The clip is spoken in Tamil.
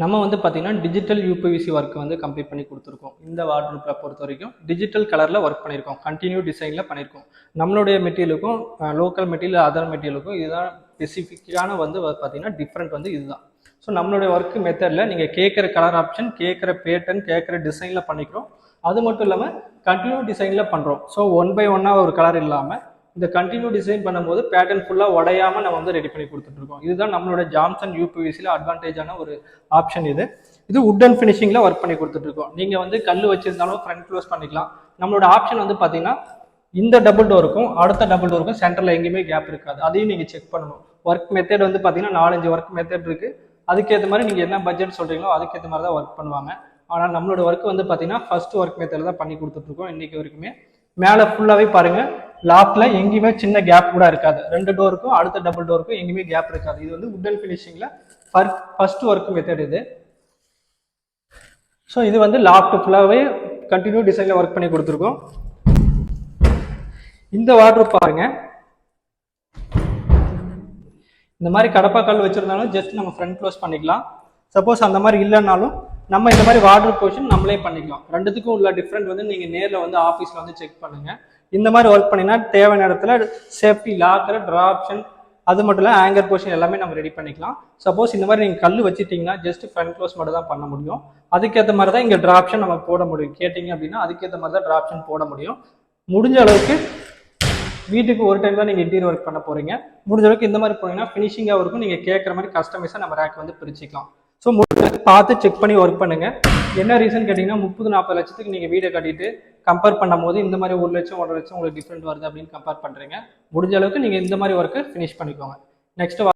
நம்ம வந்து பார்த்தீங்கன்னா டிஜிட்டல் யூபிவிசி ஒர்க் வந்து கம்ப்ளீட் பண்ணி கொடுத்துருக்கோம். இந்த வார்ட்ரூப்பில் பொறுத்த வரைக்கும் டிஜிட்டல் கலரில் ஒர்க் பண்ணியிருக்கோம், கண்டினியூ டிசைனில் பண்ணியிருக்கோம். நம்மளுடைய மெட்டீரியலுக்கும் லோக்கல் மெட்டீரியல் அதர் மெட்டீரியலுக்கும் இதுதான் ஸ்பெசிஃபிக்கான வந்து பார்த்தீங்கன்னா டிஃப்ரெண்ட் வந்து இதுதான். ஸோ நம்மளுடைய ஒர்க் மெத்தடில் நீங்கள் கேட்குற கலர் ஆப்ஷன், கேட்குற பேட்டர்ன், கேட்குற டிசைனில் பண்ணிக்கிறோம். அது மட்டும் இல்லாமல் கண்டினியூ டிசைனில் பண்ணுறோம். ஸோ ஒன் பை ஒன்னாக ஒரு கலர் இல்லாமல் இந்த கண்டினியூ டிசைன் பண்ணும்போது பேட்டர்ன் ஃபுல்லாக உடையாமல் நம்ம வந்து ரெடி பண்ணி கொடுத்துட்ருக்கோம். இதுதான் நம்மளோட ஜான்சன் யூபிவிசியில் அட்வான்டேஜான ஒரு ஆப்ஷன். இது வுட் அண்ட் ஃபினிஷிங்கில் ஒர்க் பண்ணி கொடுத்துட்ருக்கோம். நீங்கள் வந்து கல் வச்சிருந்தாலும் ஃப்ரண்ட் க்ளோஸ் பண்ணிக்கலாம். நம்மளோட ஆப்ஷன் வந்து பார்த்தீங்கன்னா இந்த டபுள் டோருக்கும் அடுத்த டபுள் டோருக்கும் சென்டரில் எங்கேயுமே கேப் இருக்காது. அதையும் நீங்கள் செக் பண்ணணும். ஒர்க் மெத்தட் வந்து பார்த்தீங்கன்னா 4-5 ஒர்க் மெத்தட் இருக்குது. அதுக்கேற்ற மாதிரி நீங்கள் என்ன பட்ஜெட் சொல்கிறீங்களோ அதுக்கேற்ற மாதிரி தான் ஒர்க் பண்ணுவாங்க. ஆனால் நம்மளோட ஒர்க் வந்து பார்த்தீங்கன்னா ஃபர்ஸ்ட் ஒர்க் மெத்தடில் தான் பண்ணி கொடுத்துட்ருக்கோம் இன்றைக்கி வரைக்குமே. மேலே ஃபுல்லாகவே பாருங்கள், லாப்ல எங்கேயுமே சின்ன கேப் கூட இருக்காது. 2 டோருக்கும் அடுத்த டபுள் டோருக்கும் எங்கேயுமே கேப் இருக்காது. இது வந்து வுட் அண்ட் ஃபினிஷிங்கில் ஃபர்ஸ்ட் ஒர்க் மெத்தட் இது. ஸோ இது வந்து லாப்ட் ஃபுல்லாகவே கண்டினியூ டிசைனில் ஒர்க் பண்ணி கொடுத்துருக்கோம். இந்த வார்ட்ரோப் பாருங்க, இந்த மாதிரி கடப்பா கல் வச்சிருந்தாலும் ஜஸ்ட் நம்ம ஃப்ரண்ட் க்ளோஸ் பண்ணிக்கலாம். சப்போஸ் அந்த மாதிரி இல்லைனாலும் நம்ம இந்த மாதிரி வார்ட்ரோப் பொசிஷன் நம்மளே பண்ணிக்கலாம். ரெண்டுத்துக்கும் உள்ள டிஃப்ரெண்ட் வந்து நீங்கள் நேரில் வந்து ஆஃபீஸில் வந்து செக் பண்ணுங்கள். இந்த மாதிரி ஒர்க் பண்ணினா தேவையான இடத்துல சேஃப்டி லாக்கர், ட்ரா ஆப்ஷன், அது மட்டும் இல்லை ஆங்கர் பொசிஷன் எல்லாமே நம்ம ரெடி பண்ணிக்கலாம். சப்போஸ் இந்த மாதிரி நீங்கள் கல் வச்சுட்டிங்கன்னா ஜஸ்ட் ஃப்ரண்ட் க்ளோஸ் மட்டும் தான் பண்ண முடியும். அதுக்கேற்ற மாதிரி தான் இங்கே ட்ரா ஆப்ஷன் நம்ம போட முடியும். கேட்டிங்க அப்படின்னா அதுக்கேற்ற மாதிரி தான் ட்ரா ஆப்ஷன் போட முடியும். முடிஞ்ச அளவுக்கு வீட்டுக்கு ஒரு டைம் தான் நீங்கள் இன்டீரியர் ஒர்க் பண்ண போகிறீங்க. முடிஞ்ச அளவுக்கு இந்த மாதிரி போனீங்கன்னா ஃபினிஷிங்காக இருக்கும். நீங்கள் கேட்குற மாதிரி கஸ்டமைஸாக நம்ம ரேக் வந்து பிரிச்சுக்கலாம். ஸோ பார்த்து செக் பண்ணி ஒர்க் பண்ணுங்க. என்ன ரீசன் கேட்டிங்கன்னா 30-40 லட்சத்துக்கு நீங்கள் வீடை கட்டிட்டு கம்பேர் பண்ணும் போது இந்த மாதிரி 1 லட்சம் 1.5 லட்சம் உங்களுக்கு டிஃப்ரெண்ட் வருது அப்படின்னு கம்பேர் பண்ணுறீங்க. முடிஞ்ச அளவுக்கு நீங்கள் இந்த மாதிரி ஒர்க்கு ஃபினிஷ் பண்ணிக்கோங்க. நெக்ஸ்ட்